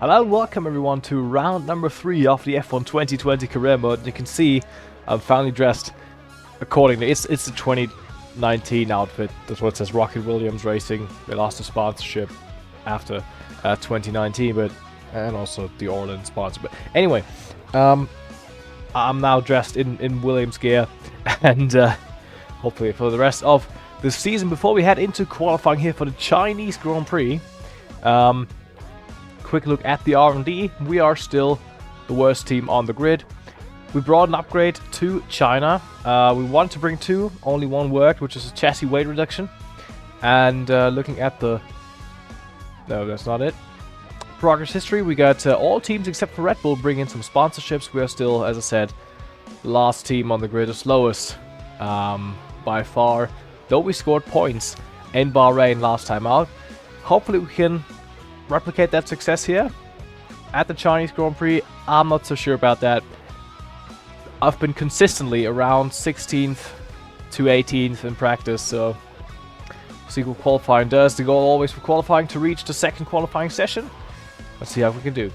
Hello and welcome everyone to round number 3 of the F1 2020 career mode. You can see I'm finally dressed accordingly. It's the 2019 outfit. That's what it says, Rocket Williams Racing. They lost the sponsorship after 2019, but and also the Orland sponsor. But anyway, I'm now dressed in Williams gear, and hopefully for the rest of the season, before we head into qualifying here for the Chinese Grand Prix. Quick look at the R&D. We are still the worst team on the grid. We brought an upgrade to China. We wanted to bring 2, only 1 worked, which is a chassis weight reduction. And looking at the... No, that's not it. Progress history, we got all teams except for Red Bull bring in some sponsorships. We are still, as I said, the last team on the grid, the slowest by far. Though we scored points in Bahrain last time out. Hopefully we can replicate that success here at the Chinese Grand Prix. I'm not so sure about that. I've been consistently around 16th to 18th in practice, so see what qualifying does. The goal always for qualifying to reach the second qualifying session. Let's see how we can do.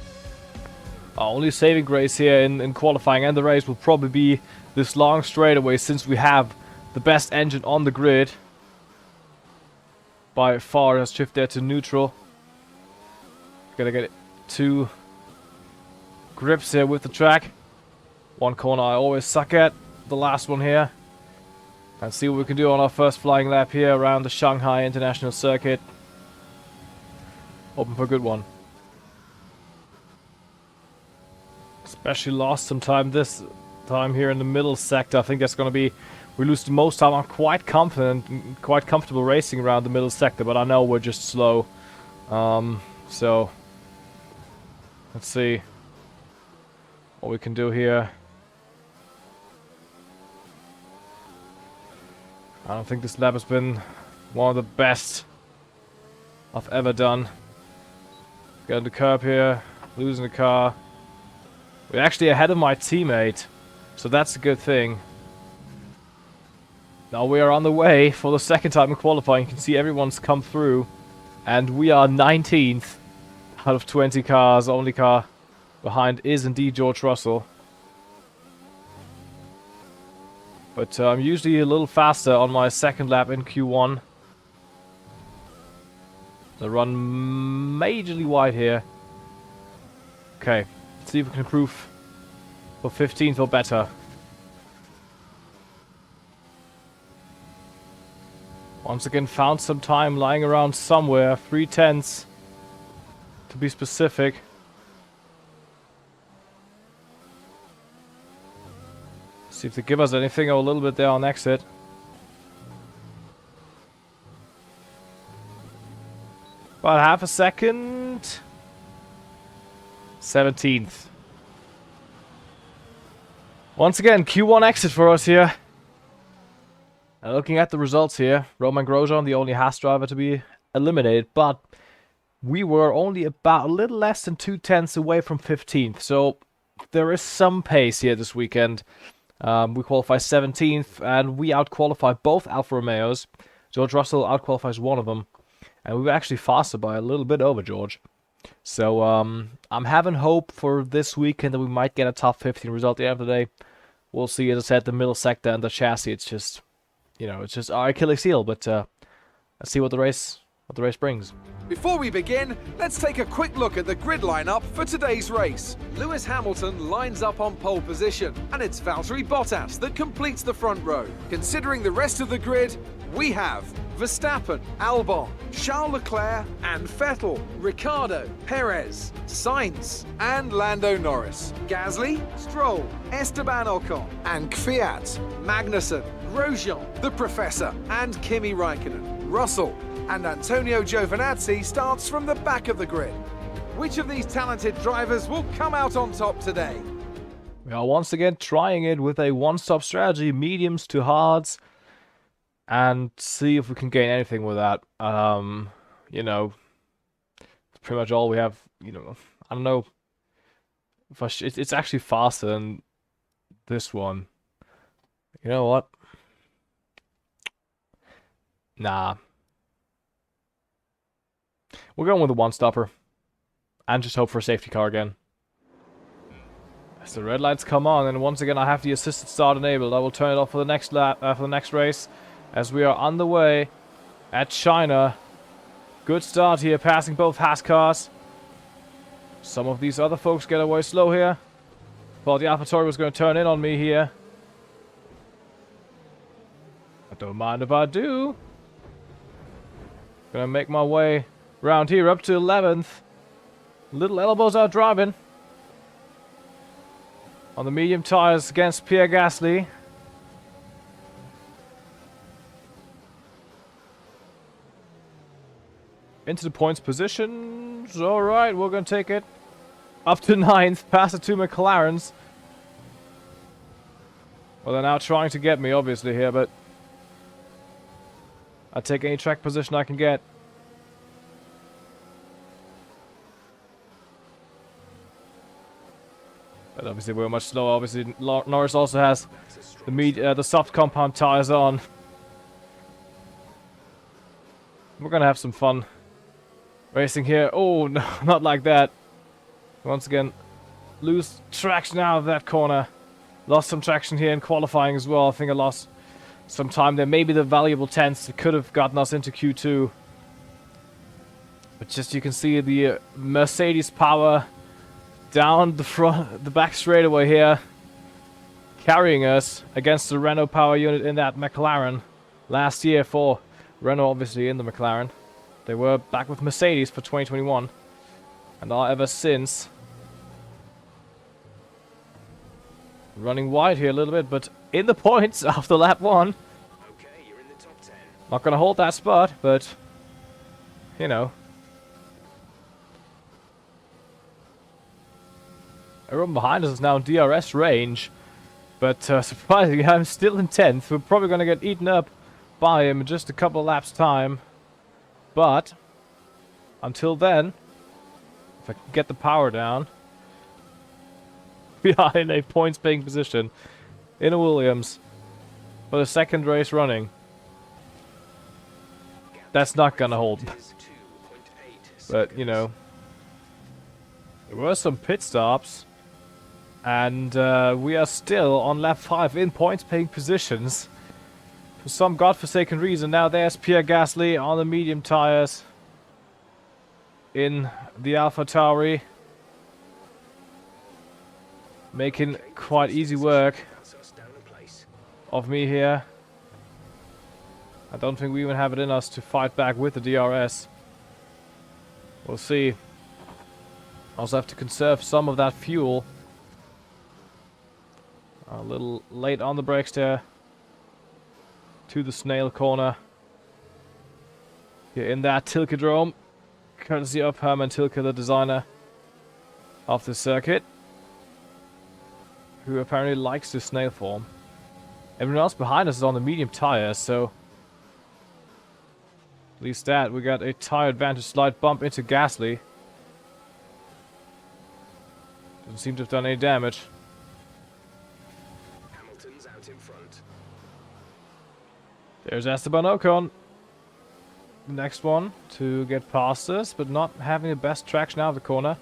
Our only saving grace here in qualifying and the race will probably be this long straightaway, since we have the best engine on the grid. By far, let's shift there to neutral. Gotta get 2 grips here with the track. One corner I always suck at, the last one here. And see what we can do on our first flying lap here around the Shanghai International Circuit. Hoping for a good one. Especially lost some time this time here in the middle sector. I think that's gonna be... We lose the most time. I'm quite confident, quite comfortable racing around the middle sector, but I know we're just slow. So... Let's see what we can do here. I don't think this lap has been one of the best I've ever done. Getting the curb here, losing the car. We're actually ahead of my teammate, so that's a good thing. Now we are on the way for the second time in qualifying. You can see everyone's come through, and we are 19th. Out of 20 cars, the only car behind is indeed George Russell. But I'm usually a little faster on my second lap in Q1. The run majorly wide here. Okay, let's see if we can improve for 15th or better. Once again, found some time lying around somewhere, 3/10. To be specific. See if they give us anything, or a little bit there on exit. About half a second. 17th. Once again, Q1 exit for us here. And looking at the results here, Roman Grosjean, the only Haas driver to be eliminated, but we were only about a little less than 2/10 away from 15th, so there is some pace here this weekend. We qualify 17th, and we out-qualify both Alfa Romeos. George Russell out-qualifies one of them, and we were actually faster by a little bit over George. So I'm having hope for this weekend that we might get a top 15 result at the end of the day. We'll see. As I said, the middle sector and the chassis, it's just, you know, it's just our Achilles heel. But let's see what the race brings. Before we begin, let's take a quick look at the grid lineup for today's race. Lewis Hamilton lines up on pole position, and it's Valtteri Bottas that completes the front row. Considering the rest of the grid, we have Verstappen, Albon, Charles Leclerc and Vettel, Ricciardo, Perez, Sainz and Lando Norris, Gasly, Stroll, Esteban Ocon and Kvyat, Magnussen, Grosjean, the Professor and Kimi Raikkonen, Russell and Antonio Giovinazzi starts from the back of the grid. Which of these talented drivers will come out on top today? We are once again trying it with a one-stop strategy, mediums to hards, and see if we can gain anything with that. You know, it's pretty much all we have. You know, I don't know if it's actually faster than this one. You know what? Nah. We're going with a one-stopper. and just hope for a safety car again. As the red lights come on, and once again I have the assisted start enabled. I will turn it off for the next lap, for the next race, as we are on the way at China. Good start here, passing both Haas cars. Some of these other folks get away slow here. Thought the AlphaTauri was going to turn in on me here. I don't mind if I do. Gonna make my way around here up to 11th. Little elbows out driving. On the medium tires against Pierre Gasly. Into the points positions. Alright, we're going to take it up to 9th, past the 2 McLarens. Well, they're now trying to get me, obviously, here, but I'll take any track position I can get. But obviously we're much slower. Obviously Norris also has the soft compound tires on. We're gonna have some fun racing here. Oh no, not like that. Once again, lose traction out of that corner. Lost some traction here in qualifying as well. I think I lost some time there. Maybe the valuable 10ths that could have gotten us into Q2. But just you can see the Mercedes power down the back straightaway here, carrying us against the Renault power unit in that McLaren last year for Renault, obviously in the McLaren. They were back with Mercedes for 2021 and are ever since. Running wide here a little bit, but in the points after lap 1. Okay, you're in the top 10. Not gonna hold that spot, but you know. Everyone behind us is now in DRS range, but surprisingly I'm still in 10th. We're probably going to get eaten up by him in just a couple of laps time. But until then, if I can get the power down, we are in a points paying position in a Williams for the second race running. That's not going to hold. But, you know, there were some pit stops. And we are still on lap 5 in points-paying positions. For some godforsaken reason, now there's Pierre Gasly on the medium tires in the AlphaTauri. Making quite easy work of me here. I don't think we even have it in us to fight back with the DRS. We'll see. Also have to conserve some of that fuel. A little late on the brakes there. To the snail corner. Here in that Tilkedrome. Courtesy of Hermann Tilke, the designer of the circuit. Who apparently likes the snail form. Everyone else behind us is on the medium tires, so at least that. We got a tire advantage, slight bump into Gasly. Doesn't seem to have done any damage. Out in front. There's Esteban Ocon. The next one to get past us, but not having the best traction out of the corner.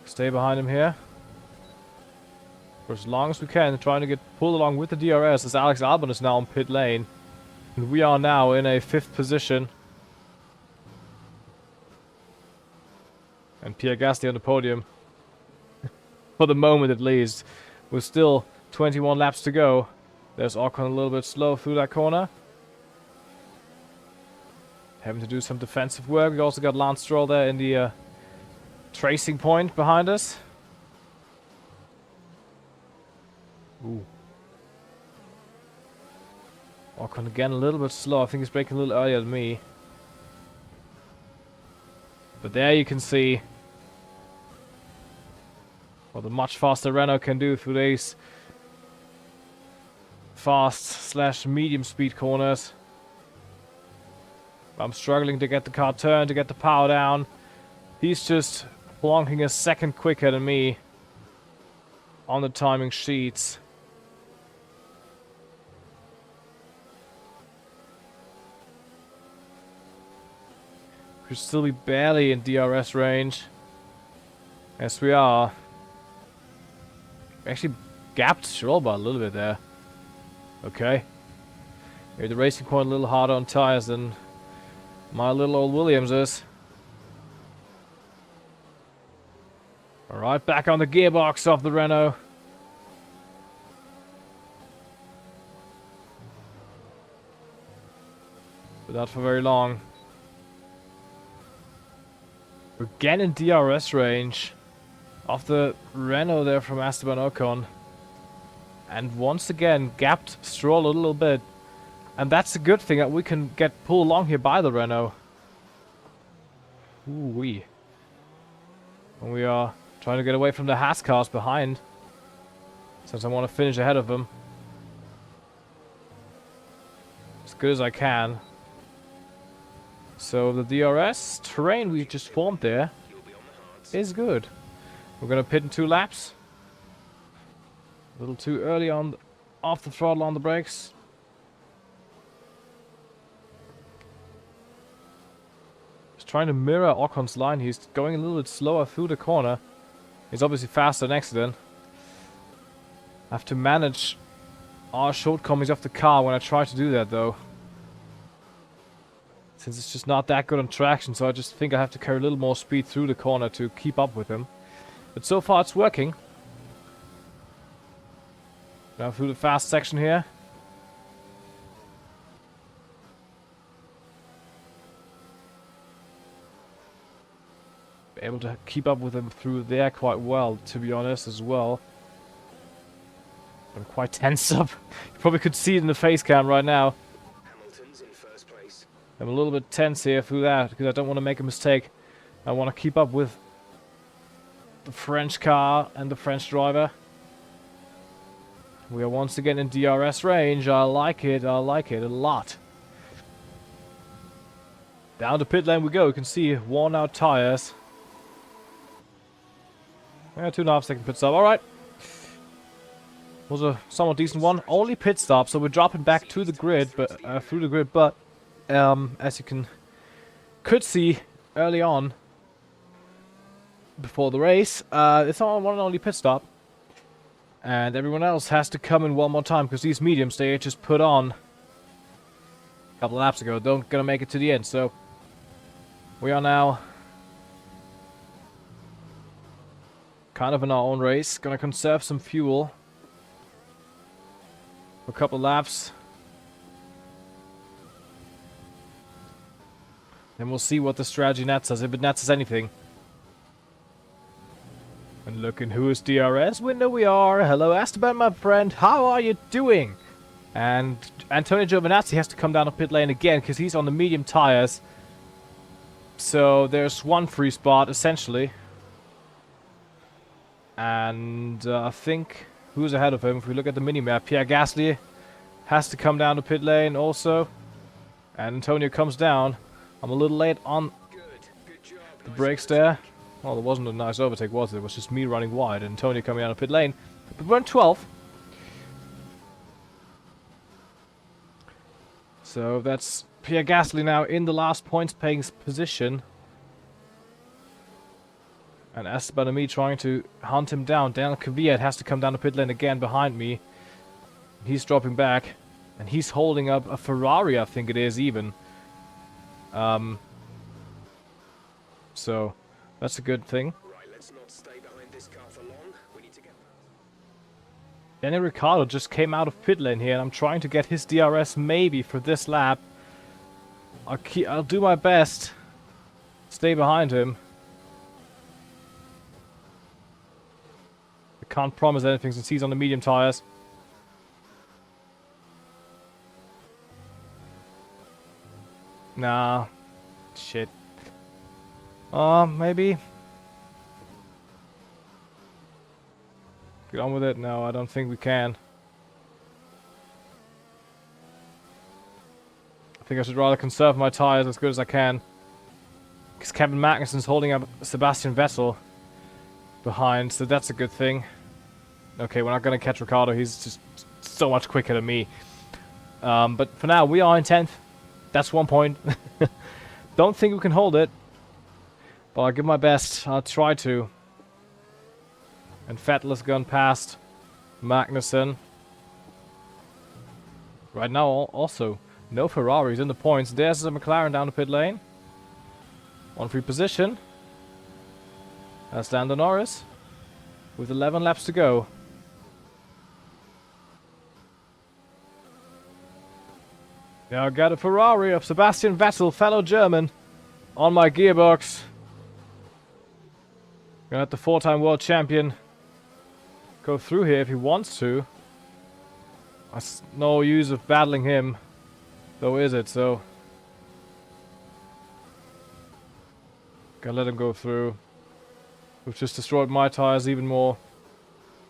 Stay behind him here for as long as we can, trying to get pulled along with the DRS as Alex Albon is now on pit lane. And we are now in a 5th position. And Pierre Gasly on the podium. For the moment at least. With still 21 laps to go. There's Ocon a little bit slow through that corner. Having to do some defensive work. We also got Lance Stroll there in the tracing point behind us. Ooh. Ocon again a little bit slow. I think he's braking a little earlier than me. But there you can see what the much faster Renault can do through these fast / medium speed corners. I'm struggling to get the car turned, to get the power down. He's just plonking a second quicker than me on the timing sheets. Should still be barely in DRS range. Yes, we are. Actually gapped Stroll by a little bit there. Okay. Maybe the Racing Point a little harder on tires than my little old Williams is. Alright, back on the gearbox of the Renault. But not for very long. We're again in DRS range of the Renault there from Esteban Ocon. And once again, gapped Stroll a little bit. And that's a good thing, that we can get pulled along here by the Renault. Ooh-wee. And we are trying to get away from the Haas cars behind, since I want to finish ahead of them as good as I can. So the DRS terrain we just formed there is good. We're gonna pit in 2 laps. A little too early on, off the throttle on the brakes. Just trying to mirror Ocon's line. He's going a little bit slower through the corner. He's obviously faster than accident. I have to manage our shortcomings of the car when I try to do that, though. Since it's just not that good on traction, so I just think I have to carry a little more speed through the corner to keep up with him. But so far it's working. Now through the fast section here. Able to keep up with him through there quite well, to be honest, as well. I'm quite tense up. You probably could see it in the face cam right now. Hamilton's in first place. I'm a little bit tense here through that, because I don't want to make a mistake. I want to keep up with the French car and the French driver. We are once again in DRS range. I like it a lot. Down the pit lane we go. You can see worn out tires. Yeah, 2.5 second pit stop. Alright. Was a somewhat decent one. Only pit stop, so we're dropping back to the grid, but through the grid. But as you could see early on, before the race, it's on one and only pit stop, and everyone else has to come in one more time because these mediums they just put on a couple of laps ago don't gonna make it to the end. So we are now kind of in our own race. Gonna conserve some fuel for a couple of laps. Then we'll see what the strategy nets us, if it nets us anything. And looking who is DRS window we are. Hello Esteban, my friend. How are you doing? And Antonio Giovinazzi has to come down to pit lane again because he's on the medium tires. So there's one free spot essentially. And I think who's ahead of him? If we look at the minimap, Pierre Gasly has to come down to pit lane also. And Antonio comes down. I'm a little late on Good job, the guys. brakes there. Well, there wasn't a nice overtake, was it? It was just me running wide and Antonio coming down to pit lane. But we're in 12th. So that's Pierre Gasly now in the last points paying position. And Esteban and me trying to hunt him down. Daniel Kvyat has to come down to pit lane again behind me. He's dropping back. And he's holding up a Ferrari, I think it is, even. So that's a good thing. Right, let's not stay behind this car for long. We need to get Daniel Ricciardo just came out of pit lane here, and I'm trying to get his DRS maybe for this lap. I'll do my best. Stay behind him. I can't promise anything since he's on the medium tires. Nah. Shit. Maybe. Get on with it? No, I don't think we can. I think I should rather conserve my tires as good as I can. Because Kevin Magnussen's holding up Sebastian Vettel behind, so that's a good thing. Okay, we're not going to catch Ricciardo. He's just so much quicker than me. But for now, we are in 10th. That's 1 point. Don't think we can hold it. But I'll give my best. I'll try to. And Vettel has gone past Magnussen. Right now, also, no Ferraris in the points. There's a McLaren down the pit lane. On free position. That's Lando Norris. With 11 laps to go. Now I got a Ferrari of Sebastian Vettel, fellow German, on my gearbox. Gonna let the 4-time world champion go through here if he wants to. There's no use of battling him, though, is it? So gotta let him go through. We've just destroyed my tires even more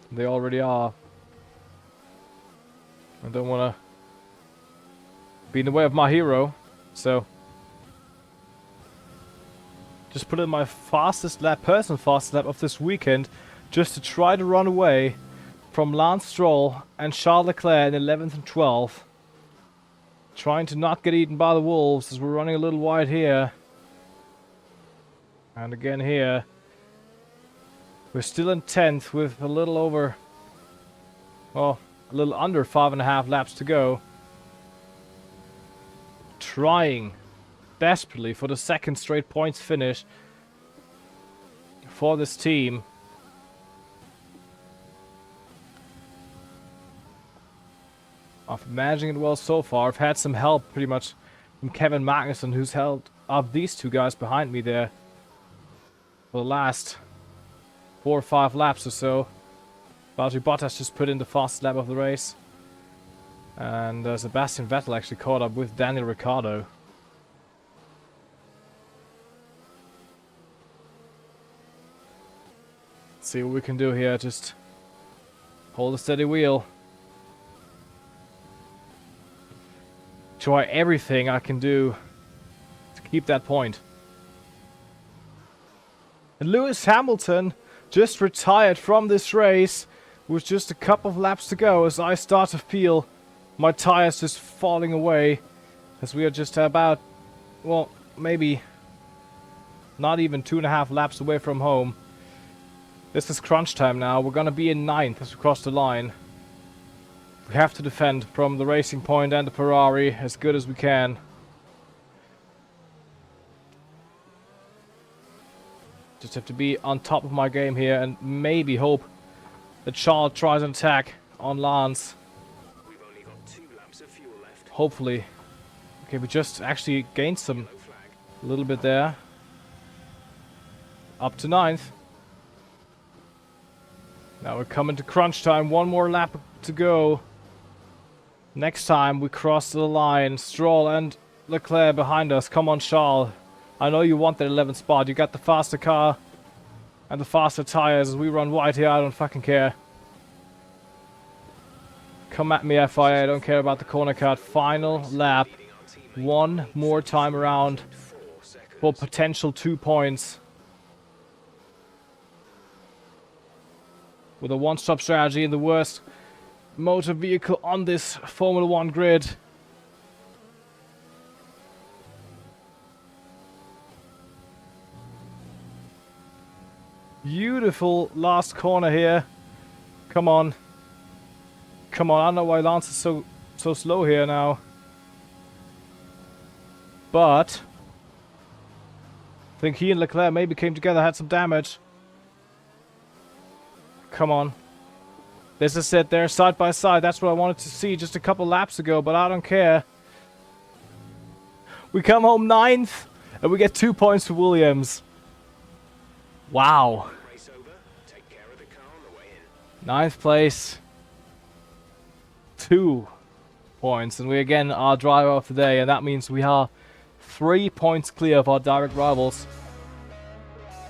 than they already are. I don't wanna be in the way of my hero, so just put in my fastest lap, personal fastest lap of this weekend, just to try to run away from Lance Stroll and Charles Leclerc in 11th and 12th. Trying to not get eaten by the wolves as we're running a little wide here. And again here. We're still in 10th with a little over, well, a little under 5.5 laps to go. Trying desperately for the second straight points finish for this team. I've been managing it well so far. I've had some help pretty much from Kevin Magnussen, who's held up these two guys behind me there for the last 4 or 5 laps or so. Valtteri Bottas just put in the fastest lap of the race. And Sebastian Vettel actually caught up with Daniel Ricciardo. Let's see what we can do here. Just hold a steady wheel. Try everything I can do to keep that point. And Lewis Hamilton just retired from this race with just a couple of laps to go as I start to feel my tires just falling away as we are just about, well, maybe not even 2.5 laps away from home. This is crunch time now. We're gonna be in 9th as we cross the line. We have to defend from the Racing Point and the Ferrari as good as we can. Just have to be on top of my game here and maybe hope that Charles tries an attack on Lance. We've only got 2 laps of fuel left. Hopefully. Okay, we just actually gained some a little bit there. Up to 9th. Now we're coming to crunch time. 1 more lap to go. Next time we cross the line. Stroll and Leclerc behind us. Come on, Charles. I know you want that 11th spot. You got the faster car and the faster tires. As we run wide here, I don't fucking care. Come at me, FIA. I don't care about the corner cut. Final lap. 1 more time around for potential 2 points. With a one-stop strategy in the worst motor vehicle on this Formula 1 grid. Beautiful last corner here. Come on. Come on, I don't know why Lance is so slow here now. But I think he and Leclerc maybe came together, had some damage. Come on. This is it. They're side by side. That's what I wanted to see just a couple laps ago, but I don't care. We come home 9th, and we get 2 points for Williams. Wow. Race over. Take care of the car on the way in. 9th place. 2 points, and we again are driver of the day, and that means we are 3 points clear of our direct rivals.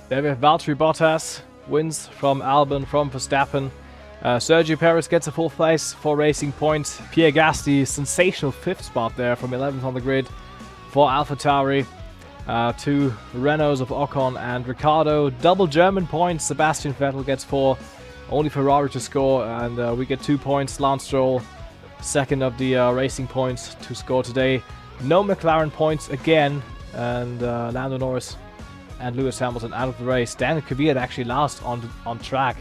There we have Valtteri Bottas. Wins from Albon, from Verstappen. Sergio Perez gets a 4th place for Racing Point. Pierre Gasly, sensational 5th spot there from 11th on the grid for AlphaTauri. 2 Renaults of Ocon and Ricciardo. Double German points. Sebastian Vettel gets 4. Only Ferrari to score, and we get 2 points. Lance Stroll, 2nd of the Racing Points to score today. No McLaren points again, and Lando Norris and Lewis Hamilton out of the race. Dan Kvyat actually last on track,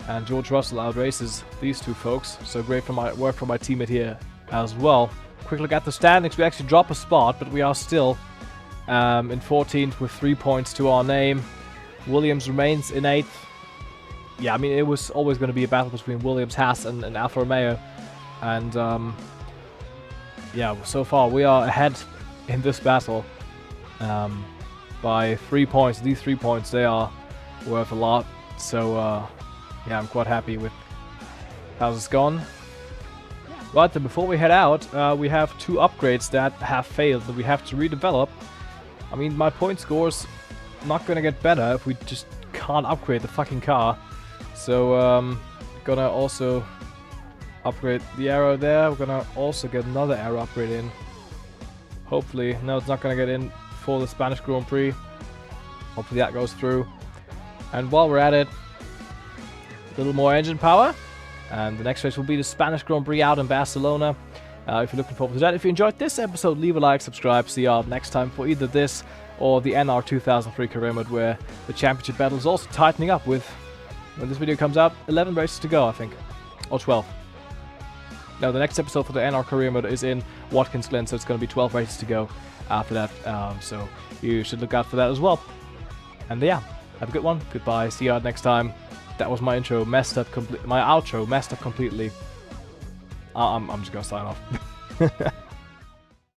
and George Russell outraces these two folks. So great work from my teammate here as well. Quick look at the standings. We actually drop a spot, but we are still in 14th with 3 points to our name. Williams remains in 8th. Yeah, I mean, it was always going to be a battle between Williams, Haas, and Alfa Romeo. And yeah, so far we are ahead in this battle by 3 points. These 3 points, they are worth a lot. So yeah, I'm quite happy with how this has gone. But before we head out, we have 2 upgrades that have failed that we have to redevelop. I mean, my point score's not gonna get better if we just can't upgrade the fucking car. So gonna also upgrade the aero there. We're gonna also get another aero upgrade in. Hopefully, no, it's not gonna get in for the Spanish Grand Prix. Hopefully that goes through. And while we're at it, a little more engine power. And the next race will be the Spanish Grand Prix out in Barcelona. If you're looking forward to that. If you enjoyed this episode, leave a like, subscribe. See you all next time for either this or the NR 2003 career mode, where the championship battle is also tightening up with, when this video comes out, 11 races to go, I think. Or 12. No, the next episode for the NR career mode is in Watkins Glen, so it's going to be 12 races to go after that. So you should look out for that as well. And yeah, have a good one. Goodbye. See you all next time. That was my intro messed up my outro messed up completely. I'm just gonna sign off.